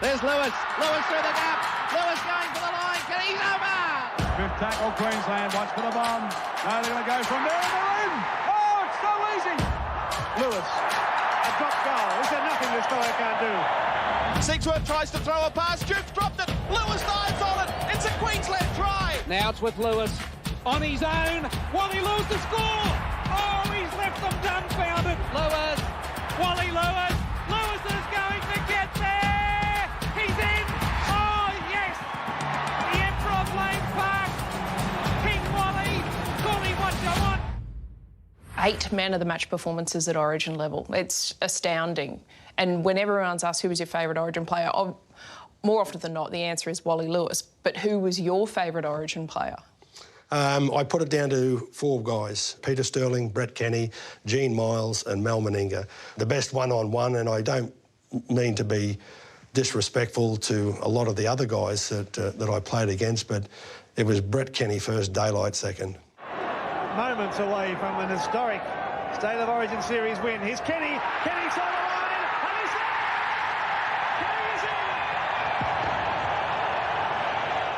There's Lewis. Lewis through the gap. Lewis going for the line. He's over. Fifth tackle, Queensland. Watch for the bomb. Now they're going to go from there and they're in. Oh, it's so easy. Lewis, a drop goal. Is there nothing this fellow can't do? Sigsworth tries to throw a pass. Duke's dropped it. Lewis dives on it. It's a Queensland try. Now it's with Lewis on his own. Wally Lewis to score. Oh, he's left them dumbfounded. Lewis. Wally Lewis. Lewis is going to get there. He's in. Oh, yes. The Emperor of Lane Park. King Wally. Call me what you want. 8 man of the match performances at Origin level. It's astounding. And when everyone's asked who was your favourite Origin player, more often than not, the answer is Wally Lewis. But who was your favourite Origin player? I put it down to 4 guys: Peter Sterling, Brett Kenny, Gene Miles and Mal Meninga. The best one-on-one, and I don't mean to be disrespectful to a lot of the other guys that I played against, but it was Brett Kenny first, Daylight second. Moments away from an historic State of Origin Series win. Here's Kenny. Kenny's on the line. And he's in. Kenny is in.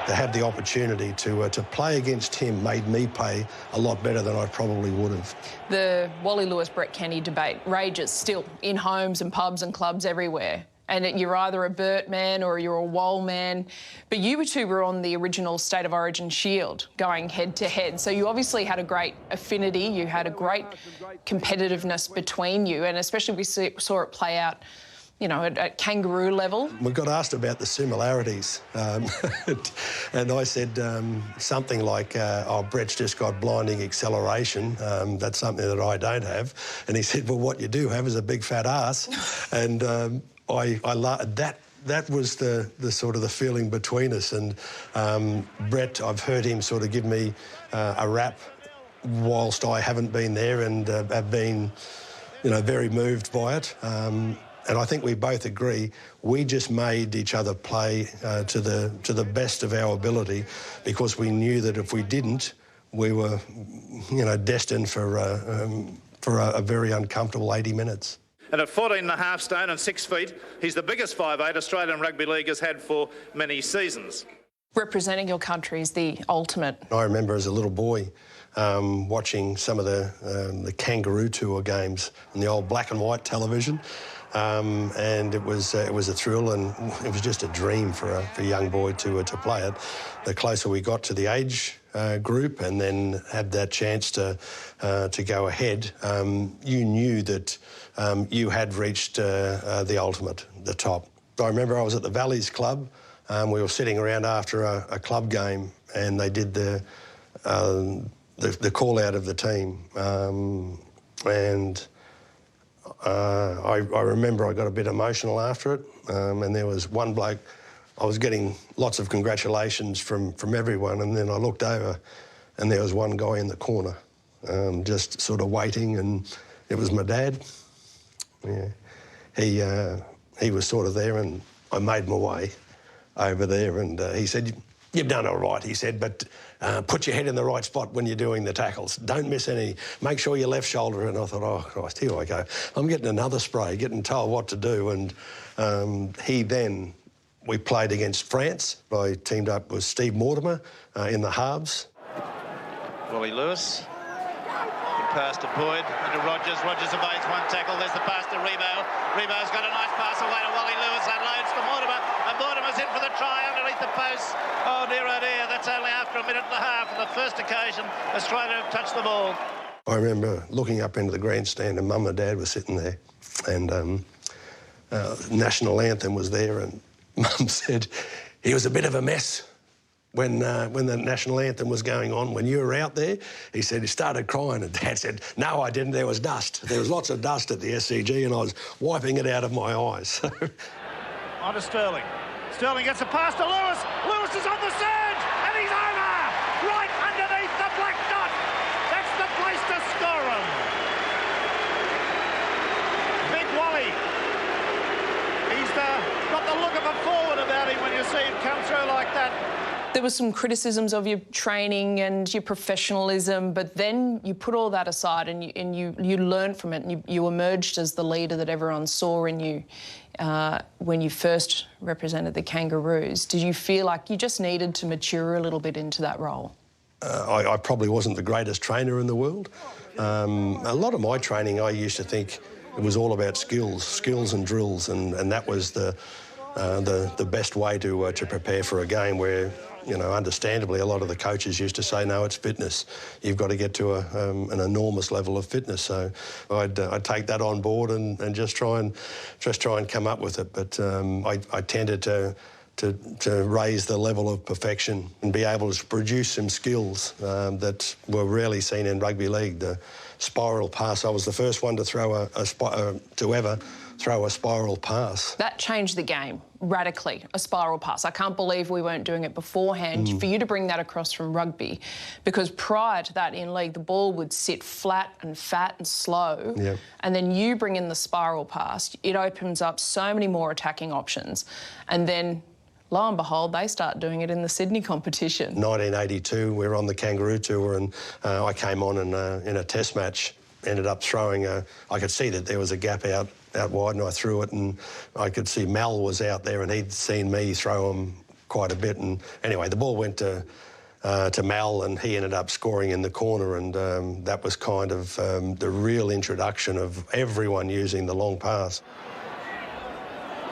To have the opportunity to play against him made me pay a lot better than I probably would have. The Wally Lewis-Brett Kenny debate rages still in homes and pubs and clubs everywhere. And you're either a Burt man or you're a Wall man. But you two were on the original State of Origin Shield going head-to-head. So you obviously had a great affinity. You had a great competitiveness between you. And especially we saw it play out, you know, at kangaroo level. We got asked about the similarities. And I said something like, oh, Brett's just got blinding acceleration. That's something that I don't have. And he said, well, what you do have is a big fat ass. And that was the sort of the feeling between us. And Brett, I've heard him sort of give me a rap whilst I haven't been there, and have been, you know, very moved by it. And I think we both agree we just made each other play to the best of our ability, because we knew that if we didn't, we were, you know, destined for a very uncomfortable 80 minutes. And at 14.5 stone and 6 feet, he's the biggest 5'8" Australian Rugby League has had for many seasons. Representing your country is the ultimate. I remember as a little boy watching some of the Kangaroo Tour games on the old black and white television, and it was a thrill, and it was just a dream for a young boy to play it. The closer we got to the age group and then had that chance to go ahead, you knew that you had reached the ultimate, the top. I remember I was at the Valleys Club. We were sitting around after a club game, and they did the call out of the team, and I remember I got a bit emotional after it, and there was one bloke. I was getting lots of congratulations from everyone, and then I looked over and there was one guy in the corner just sort of waiting, and it was my dad. Yeah. He was sort of there, and I made my way over there, and he said, "You've done all right," he said, "but put your head in the right spot when you're doing the tackles. Don't miss any. Make sure your left shoulder." And I thought, oh, Christ, here I go. I'm getting another spray, getting told what to do. And we played against France. I teamed up with Steve Mortimer in the halves. Wally Lewis. Good pass to Boyd, into Rogers. Rogers evades one tackle. There's the pass to Rebo. Rebo's got a nice pass away to Wally Lewis. Unloads to Mortimer. And Mortimer's in for the try underneath the post. Oh, dear, oh, dear. That's only after a minute and a half. On the first occasion, Australia have touched the ball. I remember looking up into the grandstand, and Mum and Dad were sitting there, and national anthem was there, and Mum said he was a bit of a mess when the national anthem was going on. When you were out there, he said he started crying, and Dad said, "No, I didn't. There was dust. There was lots of dust at the SCG, and I was wiping it out of my eyes." On to Sterling. Sterling gets a pass to Lewis. Lewis is on the surge, and he's over! Right underneath the black dot. That's the place to score him. Big Wally. He's got the look of a forward about him when you see him come through like that. There were some criticisms of your training and your professionalism, but then you put all that aside and you learned from it, and you emerged as the leader that everyone saw in you. when you first represented the Kangaroos. Did you feel like you just needed to mature a little bit into that role? I probably wasn't the greatest trainer in the world. A lot of my training, I used to think it was all about skills and drills, and that was the best way to prepare for a game where, you know, understandably, a lot of the coaches used to say, no, it's fitness. You've got to get to an enormous level of fitness. So I'd take that on board and just try and come up with it. But I tended to raise the level of perfection and be able to produce some skills that were rarely seen in rugby league. The spiral pass, I was the first one to throw to ever throw a spiral pass. That changed the game radically, a spiral pass. I can't believe we weren't doing it beforehand. For you to bring that across from rugby, because prior to that in league, the ball would sit flat and fat and slow. Yeah. And then you bring in the spiral pass, it opens up so many more attacking options. And then, lo and behold, they start doing it in the Sydney competition. 1982, we were on the Kangaroo Tour, and I came on and in a test match, ended up throwing I could see that there was a gap out wide, and I threw it, and I could see Mal was out there, and he'd seen me throw him quite a bit. And anyway, the ball went to Mal, and he ended up scoring in the corner, and that was kind of the real introduction of everyone using the long pass.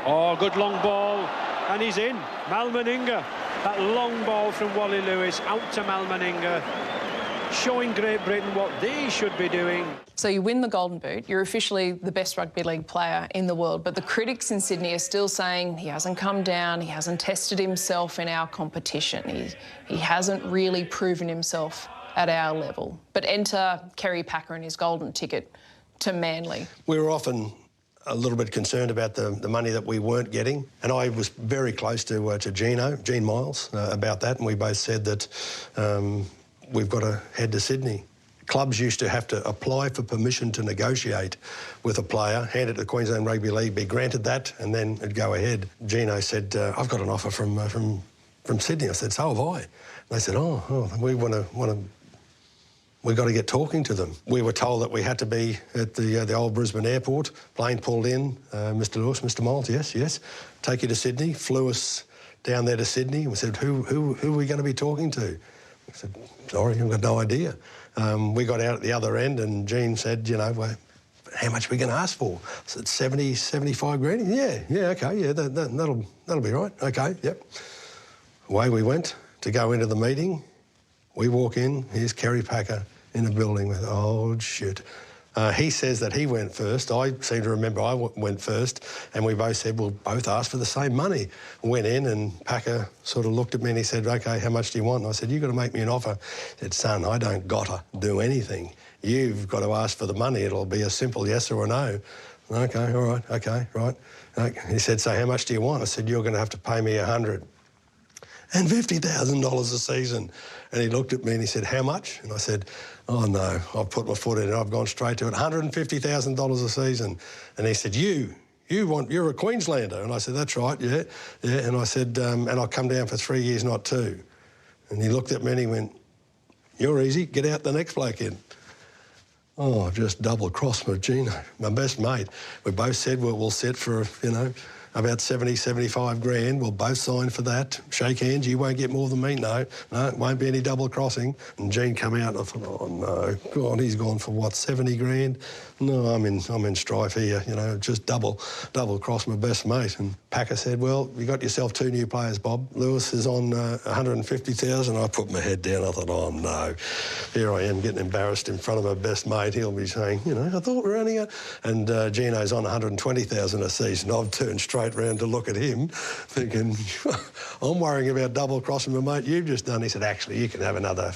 Oh, good long ball, and he's in. Mal Meninga, that long ball from Wally Lewis out to Mal Meninga, showing Great Britain what they should be doing. So you win the Golden Boot, you're officially the best rugby league player in the world, but the critics in Sydney are still saying he hasn't come down, he hasn't tested himself in our competition, he hasn't really proven himself at our level. But enter Kerry Packer and his golden ticket to Manly. We were often a little bit concerned about the money that we weren't getting, and I was very close to Gene Miles about that, and we both said that we've got to head to Sydney. Clubs used to have to apply for permission to negotiate with a player, hand it to the Queensland Rugby League, be granted that, and then it'd go ahead. Gino said, I've got an offer from Sydney. I said, so have I. And they said, we've got to get talking to them. We were told that we had to be at the old Brisbane airport. Plane pulled in, Mr Lewis, Mr Miles, yes, take you to Sydney. Flew us down there to Sydney. We said, who are we going to be talking to? I said, sorry, I've got no idea. We got out at the other end, and Gene said, you know, well, how much are we going to ask for? I said, 70, 75 grand? Yeah, okay, yeah, that'll be right. Okay, yep. Away we went to go into the meeting. We walk in, here's Kerry Packer in the building with, oh, shit. He says that he went first. I seem to remember I went first, and we both said we'll both ask for the same money. Went in, and Packer sort of looked at me and he said, OK, how much do you want? And I said, you've got to make me an offer. He said, son, I don't got to do anything. You've got to ask for the money. It'll be a simple yes or a no. OK, all right, OK, right. He said, so how much do you want? I said, you're going to have to pay me $150,000 a season. And he looked at me and he said, how much? And I said, oh, no, I've put my foot in it. I've gone straight to it, $150,000 a season. And he said, you're a Queenslander. And I said, that's right, yeah. And I said, and I'll come down for 3 years, not 2. And he looked at me and he went, you're easy, get out the next bloke in. Oh, I've just double-crossed my Gino, my best mate. We both said we'll sit for, you know, about 70, 75 grand. We'll both sign for that. Shake hands, you won't get more than me. No, it won't be any double crossing. And Gene come out and I thought, oh no, God, he's gone for what, 70 grand? No, I'm in strife here, you know, just double cross my best mate. And Packer said, well, you got yourself 2 new players, Bob. Lewis is on 150,000. I put my head down. I thought, oh no, here I am getting embarrassed in front of my best mate. He'll be saying, you know, I thought we were only and Gino's on 120,000 a season. I've turned straight round to look at him, thinking, I'm worrying about double crossing my mate you've just done. He said, actually, you can have another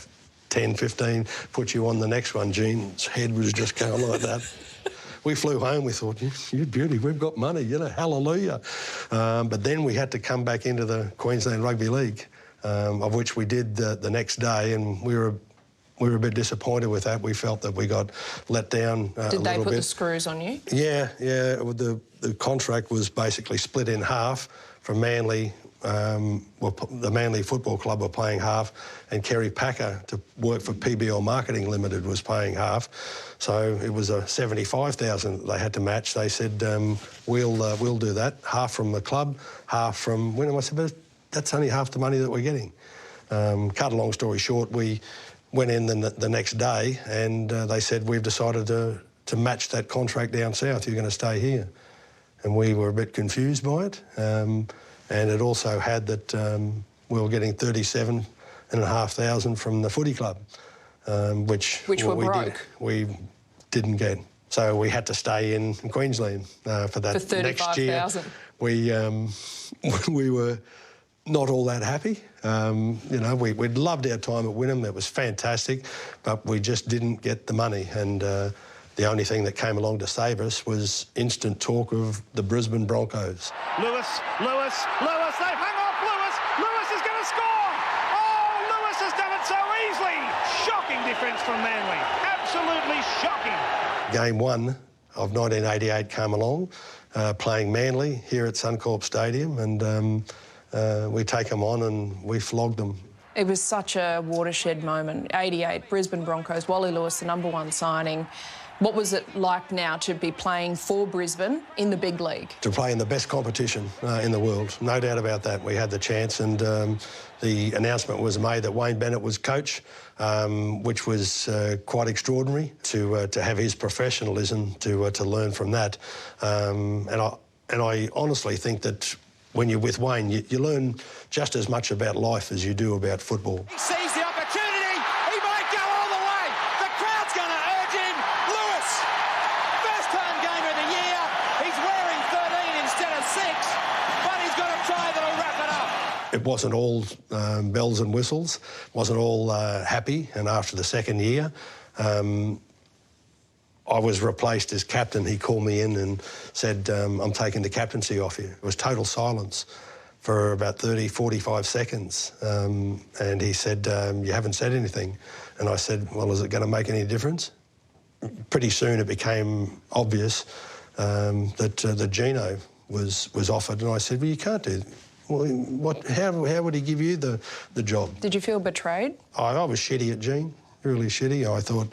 10, 15, put you on the next one. Gene's head was just going like that. We flew home, we thought, you beauty, we've got money, you know, hallelujah. But then we had to come back into the Queensland Rugby League, of which we did the next day, and we were a bit disappointed with that. We felt that we got let down a little bit. Did they put the screws on you? Yeah. The contract was basically split in half from Manly the Manly Football Club were paying half, and Kerry Packer to work for PBL Marketing Limited was paying half. So it was a $75,000 they had to match. They said, we'll do that, half from the club, half from Wynnum. I said, but that's only half the money that we're getting. Cut a long story short, we went in the next day and they said, we've decided to match that contract down south. You're going to stay here. And we were a bit confused by it. And it also had that we were getting $37,500 from the footy club, which we didn't get. So we had to stay in Queensland for that for next year. We were not all that happy. We'd loved our time at Wynnum. It was fantastic, but we just didn't get the money. And the only thing that came along to save us was instant talk of the Brisbane Broncos. Lewis, they've hung off Lewis. Lewis is going to score. Oh, Lewis has done it so easily. Shocking defence from Manly. Absolutely shocking. Game 1 of 1988 came along, playing Manly here at Suncorp Stadium, and we take them on and we flogged them. It was such a watershed moment. 88, Brisbane Broncos, Wally Lewis, the #1 signing. What was it like now to be playing for Brisbane in the big league? To play in the best competition in the world, no doubt about that. We had the chance, and the announcement was made that Wayne Bennett was coach, which was quite extraordinary to have his professionalism to learn from that. And I honestly think that when you're with Wayne, you learn just as much about life as you do about football. He sees the opportunity. He might go all the way. The crowd's going to urge him. Lewis, first home game of the year. He's wearing 13 instead of 6, but he's got a try that'll wrap it up. It wasn't all bells and whistles, wasn't all happy, and after the second year, I was replaced as captain. He called me in and said, I'm taking the captaincy off you. It was total silence for about 30, 45 seconds. And he said, you haven't said anything. And I said, well, is it going to make any difference? Pretty soon it became obvious that Gino was offered. And I said, well, you can't do that. Well, how would he give you the job? Did you feel betrayed? I was shitty at Gene, really shitty. I thought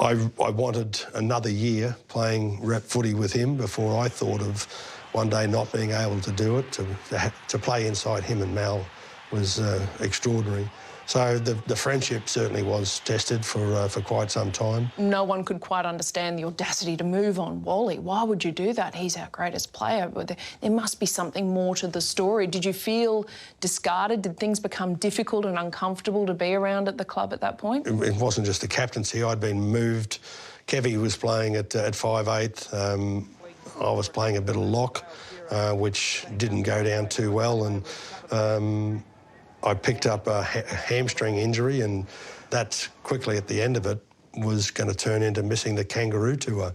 I wanted another year playing rep footy with him before I thought of one day not being able to do it. To play inside him and Mal was extraordinary. So the friendship certainly was tested for quite some time. No one could quite understand the audacity to move on Wally. Why would you do that? He's our greatest player. But there must be something more to the story. Did you feel discarded? Did things become difficult and uncomfortable to be around at the club at that point? It wasn't just the captaincy. I'd been moved. Kevy was playing at 5'8". I was playing a bit of lock, which didn't go down too well. And I picked up a hamstring injury, and that quickly at the end of it was going to turn into missing the Kangaroo Tour,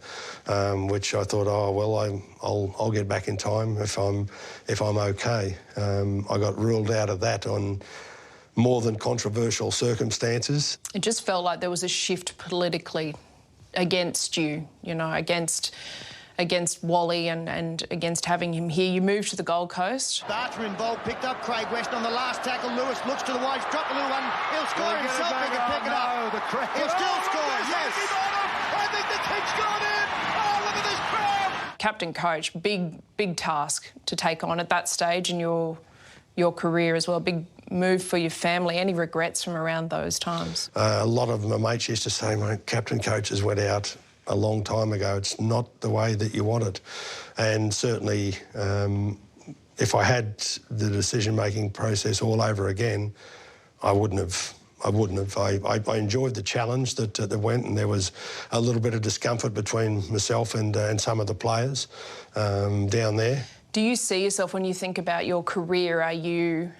which I thought, oh well, I'll get back in time if I'm okay. I got ruled out of that on more than controversial circumstances. It just felt like there was a shift politically against you, against Wally and against having him here. You moved to the Gold Coast. Barter involved, picked up Craig West on the last tackle. Lewis looks to the wide, dropped a little one. He'll score himself, he can pick it up. He'll still score, yes. I think the kick's gone in. Oh, look at this crowd. Captain coach, big task to take on at that stage in your career as well. Big move for your family. Any regrets from around those times? A lot of my mates used to say, my captain coaches went out a long time ago. It's not the way that you want it. And certainly, if I had the decision-making process all over again, I wouldn't have. I enjoyed the challenge that went, and there was a little bit of discomfort between myself and some of the players down there. Do you see yourself, when you think about your career, are you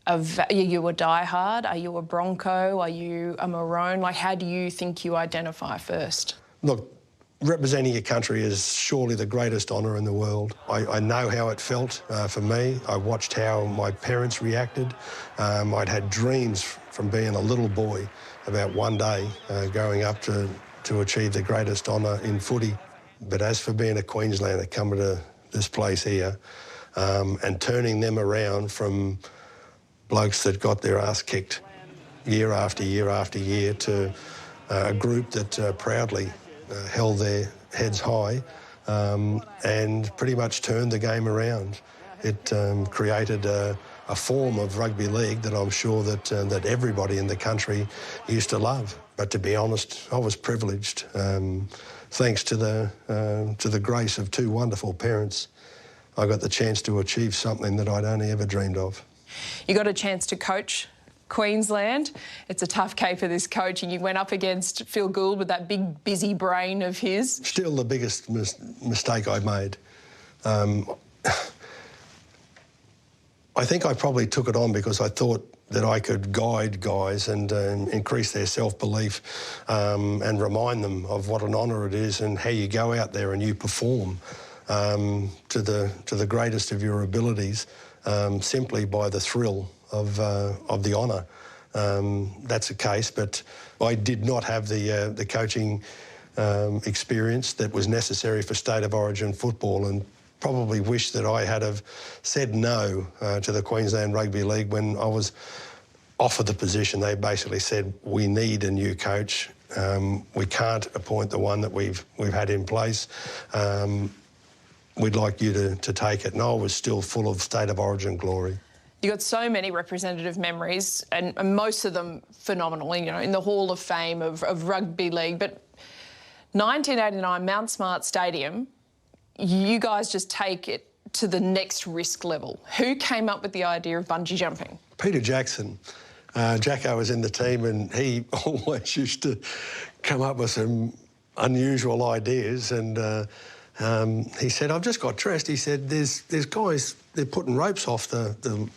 a diehard? Are you a Bronco? Are you a Maroon? Like, how do you think you identify first? Look, representing your country is surely the greatest honour in the world. I know how it felt for me. I watched how my parents reacted. I'd had dreams from being a little boy about one day growing up to achieve the greatest honour in footy. But as for being a Queenslander coming to this place here, and turning them around from blokes that got their ass kicked year after year after year to a group that proudly held their heads high and pretty much turned the game around. It created a form of rugby league that I'm sure that everybody in the country used to love. But to be honest, I was privileged. Thanks to the grace of two wonderful parents, I got the chance to achieve something that I'd only ever dreamed of. You got a chance to coach Queensland. It's a tough caper, this coaching. You went up against Phil Gould with that big, busy brain of his. Still the biggest mistake I made. I think I probably took it on because I thought that I could guide guys and increase their self-belief and remind them of what an honour it is and how you go out there and you perform to the greatest of your abilities simply by the thrill of the honour. That's the case, but I did not have the coaching experience that was necessary for State of Origin football, and probably wish that I had have said no to the Queensland Rugby League when I was offered the position. They basically said, we need a new coach. We can't appoint the one that we've had in place. We'd like you to take it. And I was still full of State of Origin glory. You got so many representative memories, and most of them phenomenal, you know, in the Hall of Fame of rugby league. But 1989, Mount Smart Stadium, you guys just take it to the next risk level. Who came up with the idea of bungee jumping? Peter Jackson. Jacko was in the team and he always used to come up with some unusual ideas, and he said, I've just got dressed. He said, there's guys, they're putting ropes off the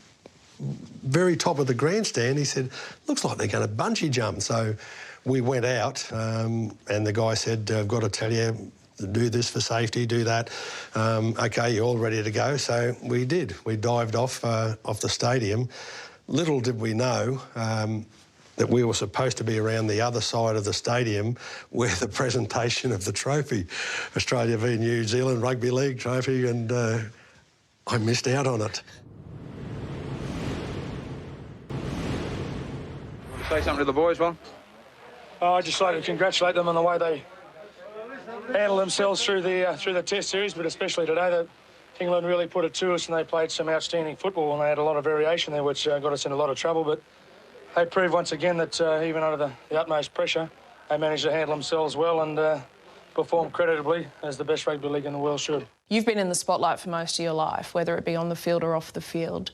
very top of the grandstand. He said, looks like they're going to bungee jump. So we went out and the guy said, I've got to tell you, do this for safety, do that. OK, you're all ready to go. So we did. We dived off the stadium. Little did we know that we were supposed to be around the other side of the stadium where the presentation of the trophy, Australia v New Zealand Rugby League trophy, and I missed out on it. Say something to the boys, Well? I'd just like to congratulate them on the way they handled themselves through the Test series, but especially today, that England really put it to us and they played some outstanding football, and they had a lot of variation there, which got us in a lot of trouble. But they proved once again that even under the utmost pressure, they managed to handle themselves well and perform creditably as the best rugby league in the world should. You've been in the spotlight for most of your life, whether it be on the field or off the field.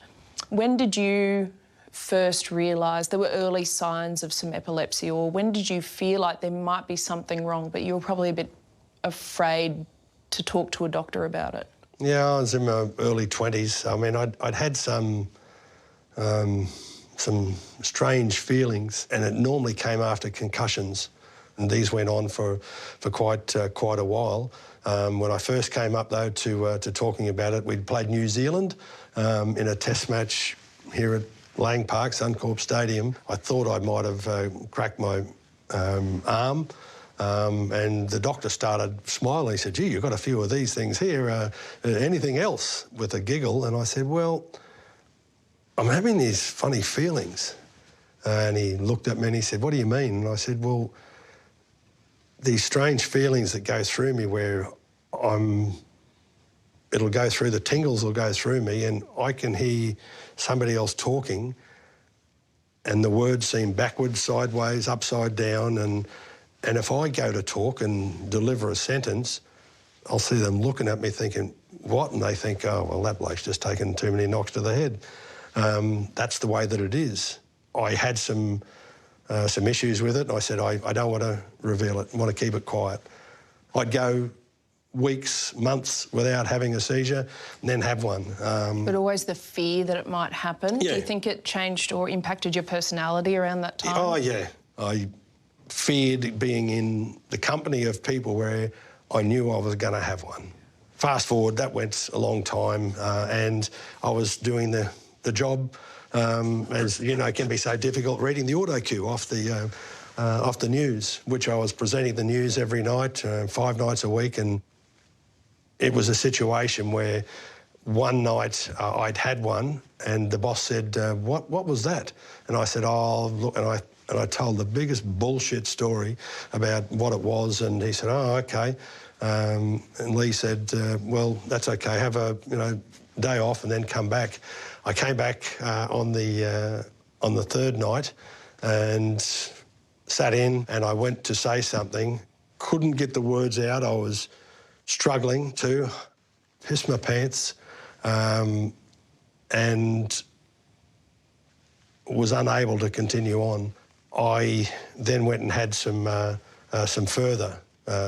When did you first realise there were early signs of some epilepsy, or when did you feel like there might be something wrong, but you were probably a bit afraid to talk to a doctor about it? Yeah, I was in my early 20s. I mean, I'd had some strange feelings, and it normally came after concussions, and these went on for quite a while. When I first came up, though, to talking about it, we'd played New Zealand in a test match here at Lang Park, Suncorp Stadium. I thought I might have cracked my arm, and the doctor started smiling. He said, gee, you've got a few of these things here. Anything else? With a giggle. And I said, well, I'm having these funny feelings. And he looked at me and he said, what do you mean? And I said, well, these strange feelings that go through me where it'll go through, the tingles will go through me, and I can hear somebody else talking and the words seem backwards, sideways, upside down, and if I go to talk and deliver a sentence, I'll see them looking at me thinking, what? And they think, oh, well, that bloke's just taken too many knocks to the head. That's the way that it is. I had some issues with it, and I said, I don't want to reveal it. I want to keep it quiet. I'd go weeks, months without having a seizure, and then have one. But always the fear that it might happen. Yeah. Do you think it changed or impacted your personality around that time? Oh, yeah. I feared being in the company of people where I knew I was going to have one. Fast forward, that went a long time, and I was doing the job, as you know, can be so difficult, reading the auto cue off the news, which I was presenting the news every night, 5 nights a week, and it was a situation where one night I'd had one, and the boss said, "What was that?" And I said, "Oh, look," and I told the biggest bullshit story about what it was, and he said, "Oh, okay." And Lee said, "Well, that's okay. Have a day off and then come back." I came back on the third night and sat in, and I went to say something, couldn't get the words out. I was struggling to piss my pants, and was unable to continue on. I then went and had some further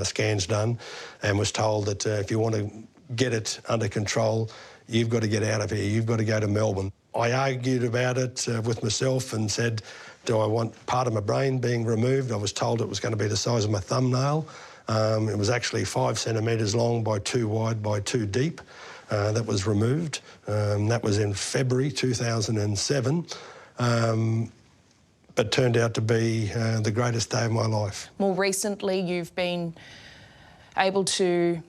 scans done, and was told that if you want to get it under control, you've got to get out of here. You've got to go to Melbourne. I argued about it with myself and said, do I want part of my brain being removed? I was told it was going to be the size of my thumbnail. It was actually 5 centimetres long by 2 wide by 2 deep. That was removed. That was in February 2007. But turned out to be the greatest day of my life. More recently, you've been able to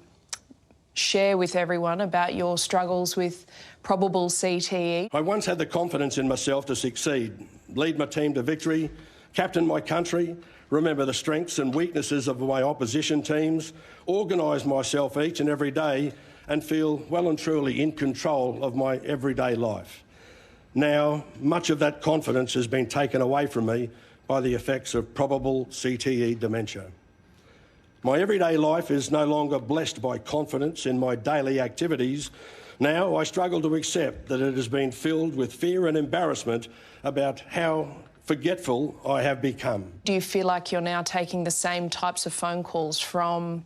share with everyone about your struggles with probable CTE. I once had the confidence in myself to succeed, lead my team to victory, captain my country, remember the strengths and weaknesses of my opposition teams, organise myself each and every day, and feel well and truly in control of my everyday life. Now, much of that confidence has been taken away from me by the effects of probable CTE dementia. My everyday life is no longer blessed by confidence in my daily activities. Now I struggle to accept that it has been filled with fear and embarrassment about how forgetful I have become. Do you feel like you're now taking the same types of phone calls from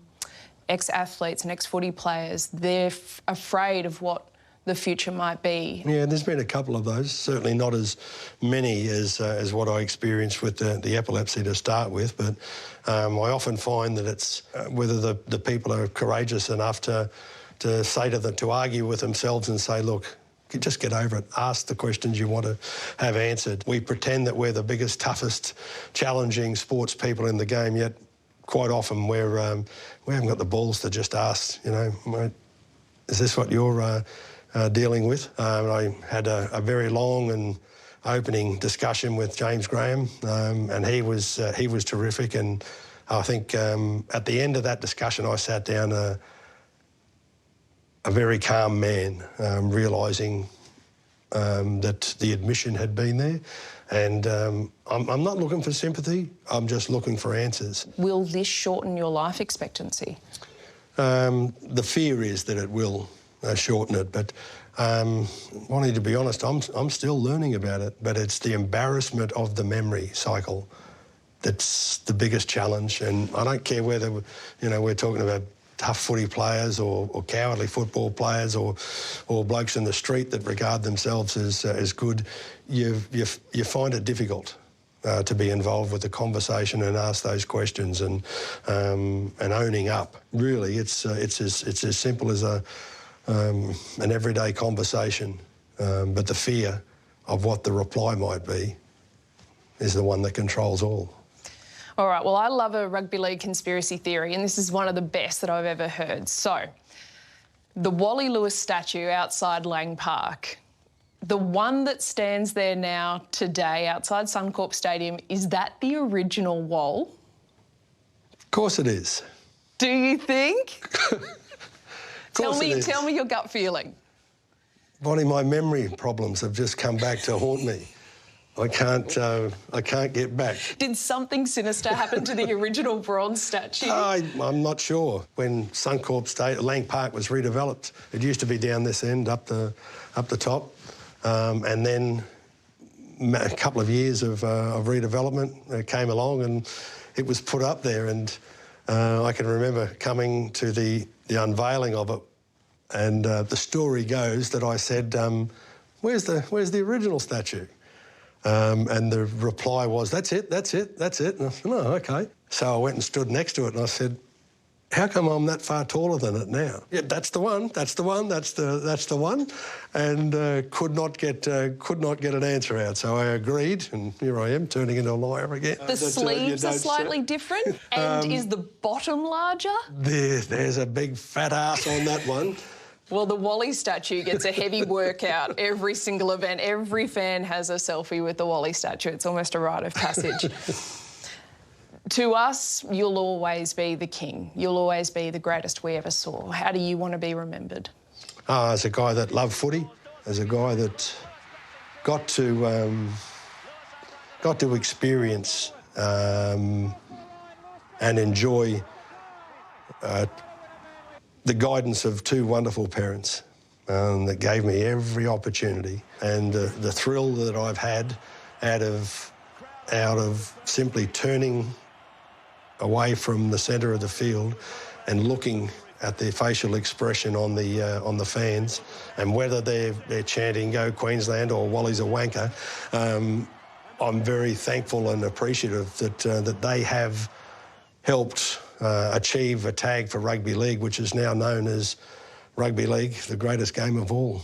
ex-athletes and ex-footy players? They're afraid of what the future might be. Yeah, there's been a couple of those, certainly not as many as what I experienced with the epilepsy to start with, but I often find that it's whether the people are courageous enough to say to them, to argue with themselves and say, look, just get over it, ask the questions you want to have answered. We pretend that we're the biggest, toughest, challenging sports people in the game, yet quite often we haven't got the balls to just ask, mate, is this what you're dealing with? I had a very long and opening discussion with James Graham, and he was terrific. And I think at the end of that discussion, I sat down a very calm man, realising that the admission had been there. And I'm not looking for sympathy, I'm just looking for answers. Will this shorten your life expectancy? The fear is that it will shorten it, but wanting to be honest, I'm still learning about it, but it's the embarrassment of the memory cycle that's the biggest challenge. And I don't care whether we're talking about tough footy players or cowardly football players or blokes in the street that regard themselves as good. You find it difficult to be involved with the conversation and ask those questions and owning up. Really, it's as simple as an everyday conversation, but the fear of what the reply might be is the one that controls all. All right, well, I love a rugby league conspiracy theory, and this is one of the best that I've ever heard. So, the Wally Lewis statue outside Lang Park, the one that stands there now today outside Suncorp Stadium, is that the original Wall? Of course it is. Do you think? Tell me your gut feeling. Bonnie, my memory problems have just come back to haunt me. I can't get back. Did something sinister happen to the original bronze statue? I'm not sure. When Suncorp Lang Park was redeveloped, it used to be down this end, up the top, and then a couple of years of redevelopment came along, and it was put up there. And I can remember coming to the unveiling of it, and the story goes that I said, "Where's the original statue?" And the reply was, that's it. And I said, oh, OK. So I went and stood next to it and I said, how come I'm that far taller than it now? Yeah, that's the one, that's the one. And could not get an answer out. So I agreed, and here I am, turning into a liar again. The sleeves are slightly different, and is the bottom larger? There's a big fat ass on that one. Well, the Wally statue gets a heavy workout every single event. Every fan has a selfie with the Wally statue. It's almost a rite of passage. To us, you'll always be the king. You'll always be the greatest we ever saw. How do you want to be remembered? As a guy that loved footy, as a guy that got to experience and enjoy the guidance of two wonderful parents that gave me every opportunity, and the thrill that I've had out of simply turning away from the centre of the field and looking at the facial expression on the fans, and whether they're chanting "Go Queensland" or "Wally's a wanker." I'm very thankful and appreciative that they have helped achieve a tag for rugby league, which is now known as rugby league, the greatest game of all.